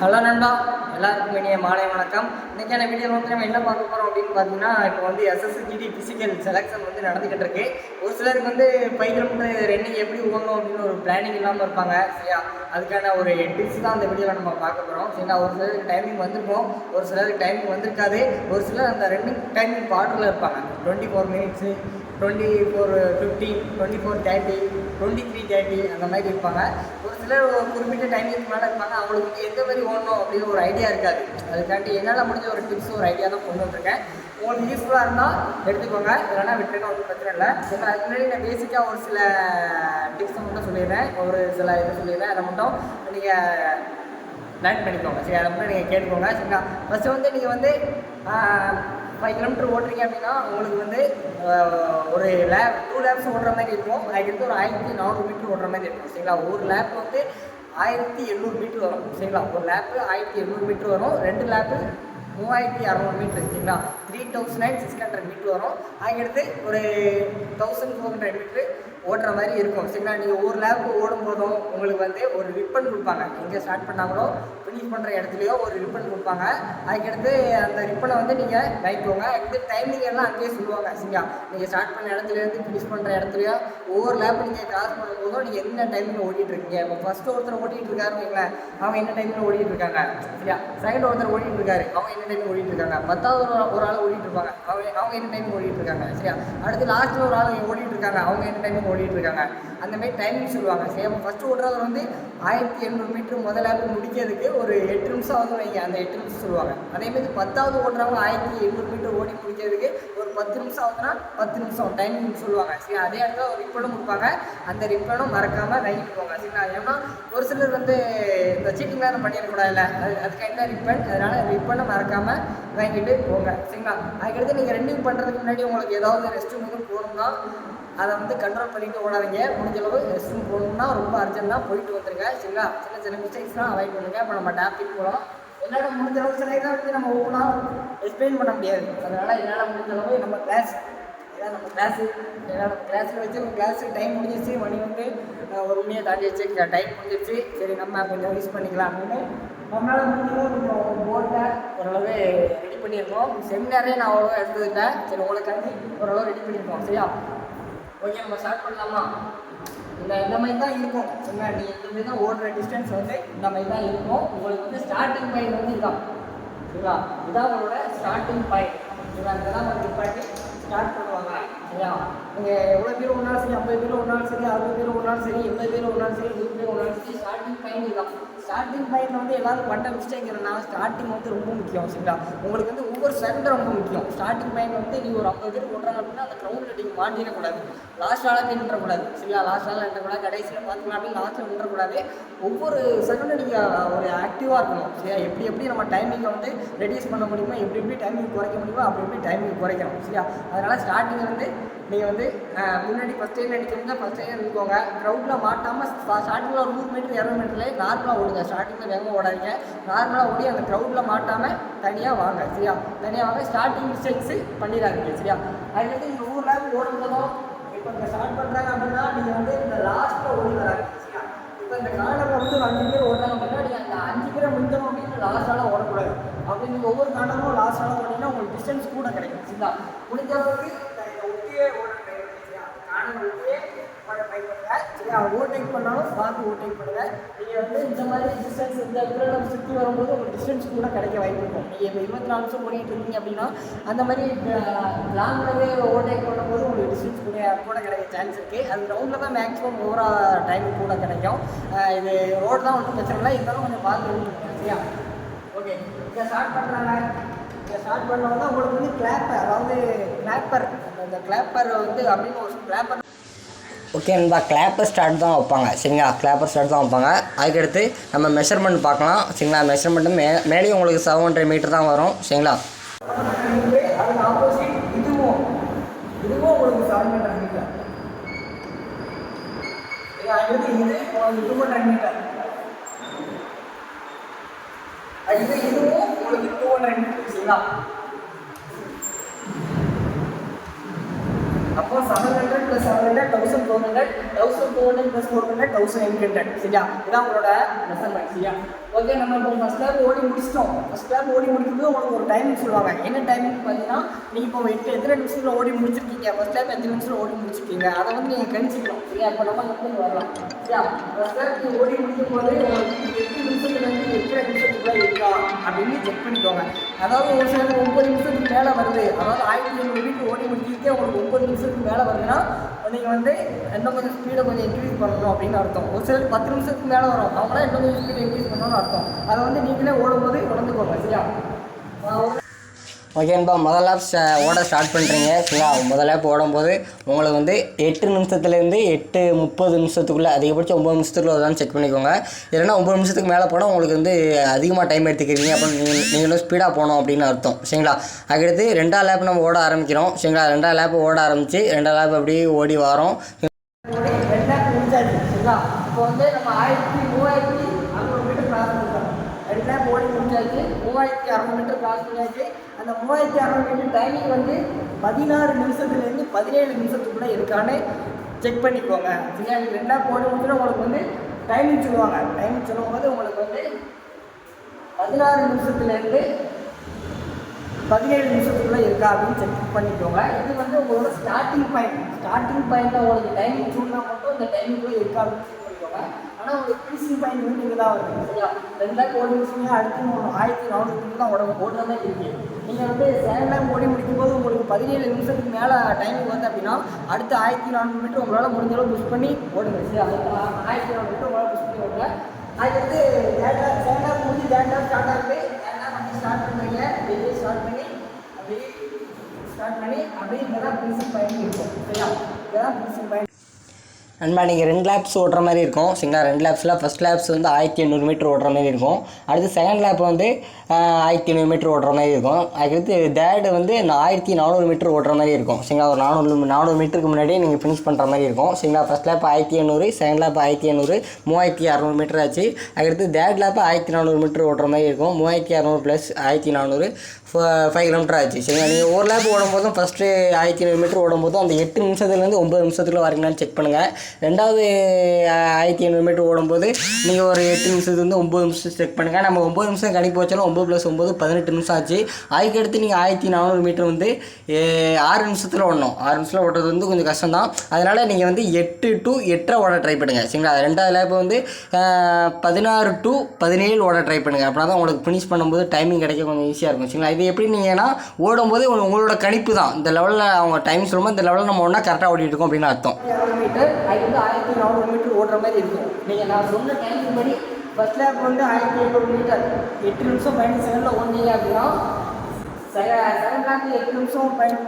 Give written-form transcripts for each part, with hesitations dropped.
Hello நண்பா, எல்லாருக்கும் இனிய மாலை வணக்கம். இன்றைக்கான வீடியோவில் வந்து நம்ம என்ன பார்க்க போகிறோம் அப்படின்னு பார்த்தீங்கன்னா, இப்போ வந்து எஸ்எஸ்சிஜிடி ஃபிசிக்கல் செலெக்ஷன் வந்து நடந்துக்கிட்டு இருக்கு. ஒரு சிலருக்கு வந்து 5 கிலோமீட்டர் ரன்னிங் எப்படி ஓடணும் அப்படின்னு ஒரு பிளானிங் இல்லாமல் இருப்பாங்க. சரியா, அதுக்கான ஒரு டிப்ஸ் தான் அந்த வீடியோவில் நம்ம பார்க்க போகிறோம். சரிங்களா, ஒரு சிலருக்கு டைமிங் வந்திருக்கும், ஒரு சிலருக்கு டைமிங் வந்திருக்காது. ஒரு சிலர் அந்த ரன்னிங் டைமிங் பார்டரில் இருப்பாங்க. 24 மினிட்ஸு, 24:15, 24:30, 23:30 அந்த மாதிரி இருப்பாங்க. ஒரு சிலர் குறிப்பிட்ட டைமிங்க்கு மேலே இருப்பாங்க. அவங்களுக்கு எந்த மாதிரி ஓடணும் அப்படின்னு ஒரு ஐடியா இருக்காது. அதுக்காண்டி என்னால் முடிஞ்ச ஒரு டிப்ஸ், ஒரு ஐடியா தான் கொண்டு வந்திருக்கேன். உங்களுக்கு யூஸ்ஃபுல்லாக இருந்தால் எடுத்துக்கோங்க, இல்லைனா விட்டுருங்க, ஒன்றும் பிரச்சனை இல்லை. சரி, அதுக்கு முன்னாடி நான் பேசிக்காக ஒரு சில டிப்ஸை மட்டும் சொல்லிடுறேன், ஒரு சில இது சொல்லிடுறேன். அதை மட்டும் நீங்கள் லேர்ன் பண்ணிக்கோங்க. சரி, அதை மட்டும் நீங்கள் கேட்டுக்கோங்க. சரிங்களா, ஃபஸ்ட்டு வந்து நீங்கள் வந்து 5 கிலோமீட்டர் ஓட்டுறீங்க அப்படின்னா உங்களுக்கு வந்து ஒரு 2 லேப்ஸ் ஓடுற மாதிரி இருக்கும். அதுக்கு ஒரு 1400 மீட்டர் ஓடுற மாதிரி இருக்கும். சரிங்களா, ஒரு லேப் வந்து 1700 மீட்டர் வரும். சரிங்களா, ஒரு லேப்பு 1700 மீட்டர் வரும். 2 லேப்பு 3600 மீட்டர். சரிங்களா, 3600 மீட்டர் வரும். அதுக்கடுத்து ஒரு 1400 மீட்டர் ஓடுற மாதிரி இருக்கும். சரிங்களா, நீங்கள் ஒரு லேப்பு ஓடும்போதும் உங்களுக்கு வந்து ஒரு ரிப்பன் கொடுப்பாங்க. எங்கே ஸ்டார்ட் பண்ணாங்களோ ஃபினிஷ் பண்ணுற இடத்துலையோ ஒரு ரிப்பன் கொடுப்பாங்க. அதுக்கடுத்து அந்த ரிப்பனை வந்து நீங்கள் வாங்கிக்கோங்க. அதுக்கு டைமிங் எல்லாம் அங்கேயே சொல்லுவாங்க. சரிங்களா, நீங்கள் ஸ்டார்ட் பண்ண இடத்துலேருந்து ஃபினிஷ் பண்ணுற இடத்துலையோ ஒவ்வொரு லேப்பு நீங்கள் கிராஸ் பண்ணும்போதும் நீங்கள் என்ன டைமில் ஓடிட்டு இருக்கீங்க. இப்போ ஃபஸ்ட்டு ஒருத்தர் ஓடிட்டு இருக்காருன்னு வைங்களேன், அவங்க என்ன டைமில் ஓடிட்டு இருக்காங்க. சரியா, செகண்ட் ஒருத்தர் ஓடிட்டு இருக்காரு, அவங்க என்ன டைமில் ஓடிட்டு இருக்காங்க. 10வது ஒரு ஆள் ஓடிட்டு இருப்பாங்க, அவங்க என்ன டைமில் ஓடிட்டு இருக்காங்க. சரியா, அடுத்து லாஸ்ட்டில் ஒரு ஆள் ஓடிட்டு இருக்காங்க, அவங்க என்ன டைமில் ஓடிட்டு இருக்காங்க. அந்த மாதிரி டைமிங் சொல்லுவாங்க. சரி, அப்போ ஃபஸ்ட்டு ஓடுறவர் வந்து 1700 மீட்டர் முதல் லேப்பு முடிக்கிறதுக்கு ஒரு 8 நிமிஷம் ஆகுதுன்னு வைங்க, அந்த 8 நிமிஷம் சொல்லுவாங்க. அதேமாதிரி 10வது ஓடுறவங்க 1700 மீட்டர் ஓடி முடிக்கிறதுக்கு ஒரு 10 நிமிஷம் ஆகுதுன்னா 10 நிமிஷம் டைமிங் சொல்லுவாங்க. சரி, அதே இடத்துல ஒரு ரிப்பனும் கொடுப்பாங்க. அந்த ரிப்பனும் மறக்காமல் வாங்கிட்டு போங்க. சரிங்களா, ஏன்னா ஒரு சிலர் வந்து இந்த சீட்டிங் வேறு பண்ணிடக்கூடாதுல்ல, அதுக்கு என்ன ரிப்பன், அதனால் ரிப்பனை மறக்காமல் வாங்கிட்டு போங்க. சரிங்களா, அதுக்கடுத்து நீங்கள் ரன்னிங் பண்ணுறதுக்கு முன்னாடி உங்களுக்கு ஏதாவது ரெஸ்ட் ரூம் எதுவும் போகணும்னா அதை வந்து கண்ட்ரோல் பண்ணிட்டு ஓடாதீங்க. முடிஞ்சளவு ரெஸ்ட் ரூம் போகணும்னா ரொம்ப அர்ஜென்ட்டாக போயிட்டு வந்துருங்க. சரிங்களா, சின்ன மிஸ்டேக்ஸ்லாம் அவாய்ட் பண்ணுங்கள். இப்போ நம்ம டாபிக் போகலாம். என்னால் முடிஞ்ச அளவு சில இதை வந்து நம்ம ஓப்பனாக எக்ஸ்பிளைன் பண்ண முடியாது. அதனால் என்னால் முடிஞ்சளவு நம்ம கிளாஸில் வச்சு ஒரு கிளாஸுக்கு டைம் முடிஞ்சிச்சு, மணி வந்து ஒரு மணியை தாண்டிடுச்சு, டைம் முடிஞ்சிடுச்சு. சரி, நம்ம கொஞ்சம் யூஸ் பண்ணிக்கலாம் அப்படின்னு நம்மளால் முடிஞ்சளவு கொஞ்சம் போர்டில் ஓரளவு ரெடி பண்ணியிருக்கோம். செமினாரே நான் அவ்வளோவா எடுத்துக்கிட்டேன். சரி, உங்களுக்காண்டி ஓரளவு ரெடி பண்ணியிருக்கோம். சரியா, ஓகே, நம்ம ஸ்டார்ட் பண்ணலாமா? இந்த மாதிரி தான் இருக்கும். சரிங்களா, நீங்கள் இந்த மாதிரி தான் ஓடுற டிஸ்டன்ஸ் வந்து இந்த மாதிரி தான் இருக்கும். உங்களுக்கு வந்து ஸ்டார்டிங் பாயிண்ட் வந்து இதுதான். சரிங்களா, இதுதான் உங்களோட ஸ்டார்டிங் பாயிண்ட். சரிங்களா, இதெல்லாம் உங்களுக்கு நிப்பாட்டி ஸ்டார்ட் பண்ணுவாங்க. சரியா, நீங்கள் எவ்வளோ பேர் ஒன்றாலும் சரி, 50 பேர் ஒன்றாலும் சரி, 60 பேர் ஒன்றாலும் சரி, 80 பேர் ஒன்றாலும் சரி, 100 பேர் ஒன்றாலும் சரி, ஸ்டார்டிங் பாயிண்ட் இதுதான். ஸ்டார்டிங் பாயிண்ட் வந்து எல்லாரும் பண்ண மிஸ்டேக் என்னன்னா, ஸ்டார்டிங் வந்து ரொம்ப முக்கியம். சரிங்களா, உங்களுக்கு வந்து ஒவ்வொரு செகண்ட் ரொம்ப முக்கியம். ஸ்டார்டிங் பாயிண்ட் வந்து நீங்கள் ஒரு 50 பேர் ஓடுறாங்க அப்படின்னா அந்த க்ரௌண்டில் நீங்கள் மாட்டிடக்கூடாது, லாஸ்ட் ஆளாக நின்றக்கூடாது. சரிங்களா, லாஸ்ட் ஆளாக நின்றக்கூடாது, கடைசியில் பார்த்துக்கலாம் அப்படின்னு லாஸ்ட்டில் நின்றக்கூடாது. ஒவ்வொரு செகண்டும் நீங்கள் ஒரு ஆக்டிவாக இருக்கணும். சரியா, எப்படி நம்ம டைமிங்கை வந்து ரெடியூஸ் பண்ண முடியுமோ, எப்படி டைமிங் குறைக்க முடியுமோ அப்படி டைமிங் குறைக்கணும். சரியா, அதனால் ஸ்டார்டிங் வந்து நீங்கள் வந்து முன்னாடி ஃபஸ்ட் டைம் நினைக்கிறீங்க, ஃபஸ்ட் டைம் நினைக்கோங்க. க்ரௌடில் மாட்டாமல் ஸ்டார்டிங்கில் ஒரு 100 மீட்டர் 200 மீட்டர்லேயே நார்மலாக ஓடுங்க. ஸ்டார்டிங்கில் வேகமாக ஓடாதீங்க, நார்மலாக ஓடி அந்த க்ரௌடில் மாட்டாமல் தனியாக வாங்க. சரியா, தனியாக வாங்க, ஸ்டார்டிங் மிஸ்டேக்ஸு பண்ணிடாதீங்க. சரியா, அதுக்கடுத்து நீங்கள் ஒவ்வொரு லேப் ஓடும்போதும் இப்போ இந்த ஸ்டார்ட் பண்ணுறாங்க அப்படின்னா நீங்கள் வந்து இந்த லாஸ்ட்டில் ஓடி வராங்க. சரியா, இப்போ இந்த கார்னரில் வந்து ஒரு 5 பேர் ஓடுறாங்க அப்படின்னா நீங்கள் அந்த 5 பேரை முடிஞ்சணும் அப்படின்னு லாஸ்ட்டால் ஓடக்கூடாது. அப்படி நீங்கள் ஒவ்வொரு கார்னரும் லாஸ்ட்டால் ஓடினா உங்களுக்கு டிஸ்டன்ஸ் கூட கிடைக்கும். சரிங்களா, முடிஞ்ச அளவுக்கு ஒட்டியே ஓடுங்க. கார்னர் ஒட்டியே ஓட ட்ரை பண்ணுங்கள். சரியா, ஓவர்டேக் பண்ணாலும் பார்த்து ஓவர்டேக் பண்ணுங்கள். நீங்கள் வந்து இந்த மாதிரி டிஸ்டன்ஸ் இந்த இடத்துல நம்ம சுற்றி வரும்போது உங்களுக்கு டிஸ்டன்ஸ் கூட கிடைக்க வாய்ப்பு இருக்கும். நீங்கள் இப்போ 24 நிமிஷம் ஓடிட்டு இருக்கீங்க அப்படின்னா அந்த மாதிரி லாங்லவே ஓவர்டேக் பண்ணும்போது உங்களுக்கு டிஸ்டன்ஸ் கூட கிடைக்க சான்ஸ் இருக்குது. அது ரவுண்டில் தான் மேக்ஸிமம் ஓவராக டைம் கூட கிடைக்கும். இது ரோடு தான் ஒன்றும் பிரச்சனை இல்லை, இருந்தாலும் கொஞ்சம் பார்த்து ஓடிட்டு. சரியா, ஓகே, இதை ஸ்டார்ட் பண்ணுறாங்க. இதை ஸ்டார்ட் பண்ணோம்னா உங்களுக்கு வந்து கிளாப்பர், அதாவது கிளாப்பர், அந்த கிளாப்பர் வந்து அப்படின்னு ஒரு கிளாப்பர். ஓகே நண்பா, கிளாப்பர் ஸ்டார்ட் தான் வைப்பாங்க. சரிங்களா, கிளாப்பர் ஸ்டார்ட் தான் வைப்பாங்க. அதுக்கடுத்து நம்ம மெஷர்மெண்ட் பார்க்கலாம். சரிங்களா, மெஷர்மெண்ட்டு மேலேயும் உங்களுக்கு 700 மீட்டர் தான் வரும். சரிங்களா, அதுக்கு ஆப்போசிட் இதுவும் உங்களுக்கு 700 மீட்டர். அடுத்து இது 200 மீட்டர். இதுவும் உங்களுக்கு 200 மீட்டர். சரிங்களா, அப்போ 700 + 700 1400 1400 + 400 1800 சரியா? இதான் உங்களோட மெஷர்மெண்ட் சரியா? ஓகே, நம்ம இப்போ ஃபர்ஸ்ட் லேப் ஓடி முடிச்சிட்டோம். ஃபர்ஸ்ட் லேப் ஓடி முடிக்கும்போது உங்களுக்கு ஒரு டைமிங் சொல்லுவாங்க. என்ன டைமிங் பார்த்தீங்கன்னா, நீங்கள் இப்போ எத்தனை நிமிஷத்தில் ஓடி முடிச்சிருக்கீங்க, ஃபர்ஸ்ட் லேப் எத்தனை நிமிஷத்தில் ஓடி முடிச்சிருக்கீங்க, அதை வந்து நீங்கள் கணிச்சிக்கலாம் சரியா? இப்போ நம்ம எப்படி வரலாம் சரியா? ஃபர்ஸ்ட் லேப் நீங்கள் ஓடி முடிக்கும் போது உங்களுக்கு 8 நிமிஷத்துலேருந்து 8 நிமிஷத்துக்குள்ளே இருக்கா அப்படின்னு செக் பண்ணிக்கோங்க. அதாவது ஒரு சில 9 நிமிஷத்துக்கு மேலே வருது, அதாவது 1700 மீட்டர் ஓடி முடிக்கிறதுக்கே உங்களுக்கு 9 நிமிஷத்துக்கு மேலே வருதுன்னா நீங்கள் வந்து இன்னும் கொஞ்சம் ஸ்பீடை கொஞ்சம் இன்க்ரீஸ் பண்ணணும் அப்படின்னு அர்த்தம். ஒரு சிலர் 10 நிமிஷத்துக்கு மேலே வரும், அவங்களாம் இன்னும் கொஞ்சம் ஸ்பீடை இன்க்ரீஸ் பண்ணணும்னு அர்த்தம். அதை வந்து நீங்களே ஓடும்போது உடந்துக்கோங்க சரியா? ஓகே நண்பா, முதல் லேப் ஓட ஸ்டார்ட் பண்ணுறீங்க சரிங்களா? முதல் லேப் ஓடும்போது உங்களுக்கு வந்து 8 நிமிஷத்துலேருந்து 8:30 நிமிஷத்துக்குள்ளே, அதிகபட்சம் 9 நிமிஷத்துக்குள்ளே தான் செக் பண்ணிக்கோங்க. இல்லைன்னா 9 நிமிஷத்துக்கு மேலே போனால் உங்களுக்கு வந்து அதிகமாக டைம் எடுத்துக்கிறீங்க, அப்போ நீங்கள் இன்னும் ஸ்பீடாக போகணும் அப்படின்னு அர்த்தம் சரிங்களா? அதுக்கடுத்து 2ஆம் லேப் நம்ம ஓட ஆரம்பிக்கிறோம் சரிங்களா? 2ஆம் லேப் ஓட ஆரம்பித்து 2ஆம் லேப் அப்படியே ஓடி வரோம். இப்போ வந்து நம்ம 3600 மீட்டர் கிராஸ் பண்ணிட்டோம். 2 லேப் ஓடி முடிஞ்சாச்சு, 3600 மீட்டர் கிராஸ் பண்ணியாச்சு. அந்த 3600 மீட்டர் டைமிங் வந்து 16 நிமிஷத்துலேருந்து 17 நிமிஷத்துக்குள்ளே இருக்கான்னு செக் பண்ணிக்கோங்க சரியா? 2 லேப் ஓடி முடிச்சுன்னா உங்களுக்கு வந்து டைமிங் சொல்லுவாங்க. டைமிங் சொல்லும்போது உங்களுக்கு வந்து 16 நிமிஷத்துலேருந்து 17 நிமிஷத்துக்குள்ளே இருக்கா அப்படின்னு செக் பண்ணிக்கோங்க. இது வந்து உங்களோட ஸ்டார்டிங் பாயிண்ட்டில் உங்களுக்கு டைமிங் சொன்னால் மட்டும் இந்த டைமிங்குள்ளே இருக்கா அப்படின்னு செக் பண்ணிக்கோங்க. ஆனால் உங்களுக்கு ஃபினிஷிங் பாயிண்ட் வந்து இங்கே தான் வருது சரியா? 2 லேப் ஓடி முடிச்சுங்க, அடுத்து 1400 மீட்டர் தான் ஓடுற மாதிரி இருக்குது. நீங்கள் வந்து 2 லேப் ஓடி முடிக்கும்போது உங்களுக்கு 17 நிமிஷத்துக்கு மேலே டைமிங் வந்து அப்படின்னா அடுத்து 1400 மீட்டர் உங்களால் முடிஞ்ச அளவு புஷ் பண்ணி ஓடுங்க சரியா? 1400 மீட்டர் உங்களால் புஷ் பண்ணி ஓடுங்க. அதுக்கடுத்து 2 லேப் முடிஞ்சு 2 லேப் ஸ்டார்ட் ஆகுது. 2 லேப் வந்து ஸ்டார்ட் பண்ணுறீங்க, வெளியே ஸ்டார்ட் பண்ணி அப்படியே இங்கே தான் ஃபினிஷிங் பாயிண்ட் இருக்கும் சரியா? இங்கே தான் ஃபினிஷிங் பாயிண்ட். நண்பா, நீங்கள் 2 லேப்ஸ் ஓடுற மாதிரி இருக்கும் சரிங்களா? 2 லேப்ஸில் ஃபஸ்ட் லேப்ஸ் வந்து 1800 மீட்டர் ஓடுற மாதிரி இருக்கும். அடுத்து செகண்ட் லேப் வந்து 1500 மீட்டர் ஓடுற மாதிரி இருக்கும். அதுக்கடுத்து தேர்டு வந்து 1400 மீட்டர் ஓடுற மாதிரி இருக்கும் சரிங்களா? ஒரு 400 மீட்டருக்கு முன்னாடியே நீங்கள் ஃபினிஷ் பண்ணுற மாதிரி இருக்கும் சரிங்களா? First lap 1800, second lap 1500, 3600 metre ஆச்சு. அதுக்கடுத்து தேர்ட் லேப் 1400 மீட்டர் ஓடுற மாதிரி இருக்கும். 3600 + 1400 5 கிலோமீட்டர் ஆச்சு சரிங்களா? நீங்கள் ஒரு லேப் ஓடும்போதும் ஃபஸ்ட்டு 1500 மீட்டர் ஓடும்போதும் அந்த 8 நிமிஷத்துலேருந்து 9 நிமிஷத்துக்குள்ளே வரீங்களான்னு செக் பண்ணுங்கள். ரெண்டாவது 1500 மீட்டர் ஓடும்போது நீங்கள் ஒரு 8 நிமிஷத்துலேருந்து 9 நிமிஷம் செக் பண்ணுங்கள். நம்ம 9 நிமிஷம் கணிப்பு வச்சாலும் 9 + 9 18 நிமிஷம் ஆச்சு. அதுக்கடுத்து நீங்கள் 1400 மீட்டர் வந்து 6 நிமிஷத்தில் ஓடணும். 6 நிமிஷத்தில் ஓடுறது வந்து கொஞ்சம் கஷ்டம் தான். அதனால் நீங்கள் வந்து 8 to 8:30 ஓட ட்ரை பண்ணுங்கள் சரிங்களா? ரெண்டாவது லேப் வந்து 16 to 17 ஓட ட்ரை பண்ணுங்கள். அப்படின்னா தான் உங்களுக்கு ஃபினிஷ் பண்ணும்போது டைமிங் கிடைக்க கொஞ்சம் ஈஸியாக இருக்கும் சரிங்களா? இது எப்படி நீங்கன்னா ஓடும்போது உங்களோட கணிப்பு தான். இந்த லெவலில் அவங்க டைம் சொல்லும்போது இந்த லெவலில் நம்ம ஒன்றா கரெக்டாக ஓடிட்டு இருக்கோம் அப்படின்னு அர்த்தம். 1400 மீட்டர் ஓடுற மாதிரி இருக்கும். நீங்கள் நான் சொன்ன டைமுக்கு படி ஃபர்ஸ்ட் லேப் வந்து 1800 மீட்டர் 8 நிமிஷம் 15 செகண்டில் ஓடுனீங்க அப்படின்னா செகண்ட் லேப் 8 நிமிஷம் 15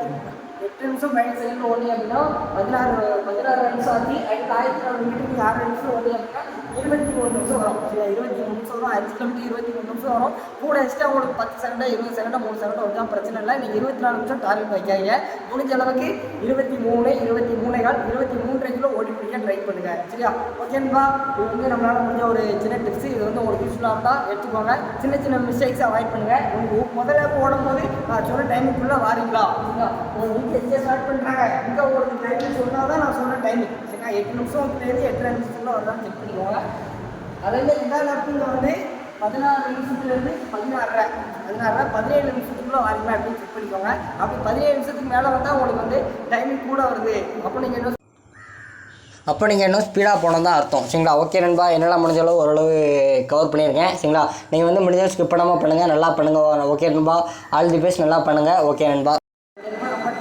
செகண்டில் ஓடுனீங்க அப்படின்னா 16 நிமிஷம் ஆச்சு. அடுத்து 1400 மீட்டருக்கு 6 நிமிஷம் ஓடுனீங்க அப்படின்னா 23 நிமிஷம் வரும் சரியா? 23 நிமிஷம் வரும். 5 கிலோமீட்டர் 23 நிமிஷம் வரும். கூட எக்ஸ்ட்ரா உங்களுக்கு 10 செகண்டா 20 செகண்டா 3 செகண்டா வந்தால் பிரச்சனை இல்லை. நீங்கள் 24 நிமிஷம் டார்கெட் வைக்காதீங்க. முடிஞ்ச அளவுக்கு 23, 23.25, 23 ஓடி பிடிக்க ட்ரை பண்ணுங்க சரியா? ஓகேன்பா, இது வந்து நம்மளால் முடிஞ்ச ஒரு சின்ன டிப்ஸ். இது வந்து உங்களுக்கு யூஸ்ஃபுல்லாக இருந்தால் எடுத்துக்கோங்க. சின்ன சின்ன மிஸ்டேக்ஸை அவாய்ட் பண்ணுங்கள். உங்களுக்கு முதல்ல ஓடும்போது நான் சொன்ன டைமுக்குள்ளே வாரீங்களா சரிங்களா? உங்கள் வீட்டில் எங்கே ஸ்டார்ட் பண்ணுறாங்க இங்கே உங்களுக்கு டைமிங் சொன்னால் தான் நான் சொன்ன டைமிங் சரிங்களா? 8 நிமிஷத்துலேருந்து 8:30 நிமிஷத்துக்குள்ளே வரலான்னு செக் பண்ணிக்கோங்க. அதே ரெண்டாவது லேப்புங்க வந்து 16 நிமிஷத்துலேருந்து 17 நிமிஷத்துக்குள்ளே வரீங்களா அப்படின்னு செக் பண்ணிக்கோங்க. அப்படி 17 நிமிஷத்துக்கு மேலே வந்தால் உங்களுக்கு வந்து டைமிங் கூட வருது. அப்போ நீங்கள் இன்னும் ஸ்பீடாக போனோம் தான் அர்த்தம் சரிங்களா? ஓகே நண்பா, என்னால் முடிஞ்ச அளவு ஓரளவு கவர் பண்ணியிருக்கேன் சரிங்களா? நீங்கள் வந்து முடிஞ்ச ஸ்கிப் பண்ணாமல் பண்ணுங்கள், நல்லா பண்ணுங்கள். ஓகே நண்பா, ஆல் தி பெஸ்ட், நல்லா பண்ணுங்கள். ஓகே நண்பா,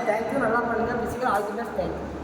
தேங்க்யூ, நல்லா பண்ணுங்கள். Physical all the best, thank you.